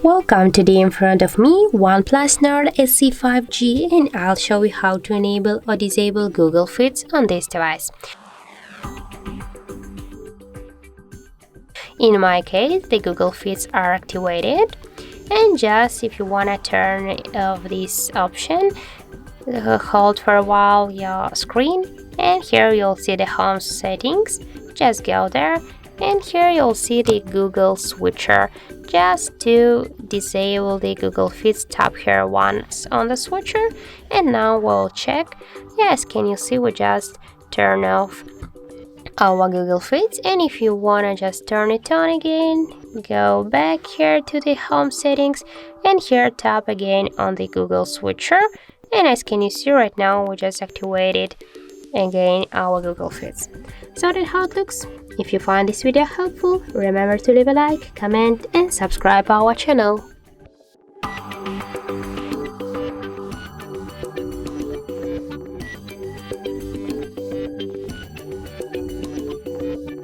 Welcome, today in front of me OnePlus Nord CE 5G, and I'll show you how to enable or disable Google Feeds on this device. In my case, the Google Feeds are activated, and just if you want to turn off this option, hold for a while your screen, and here you'll see the home settings. Just go there, and here you'll see the Google switcher. Just to disable the Google Feeds, tap here once on the switcher, and now we'll check. Yes, can you see we just turn off our Google Feeds, and if you want to just turn it on again, go back here to the home settings, and here tap again on the Google switcher, and as can you see right now we just activated again our Google Feeds. So that's how it looks. If you find this video helpful, remember to leave a like, comment and subscribe our channel.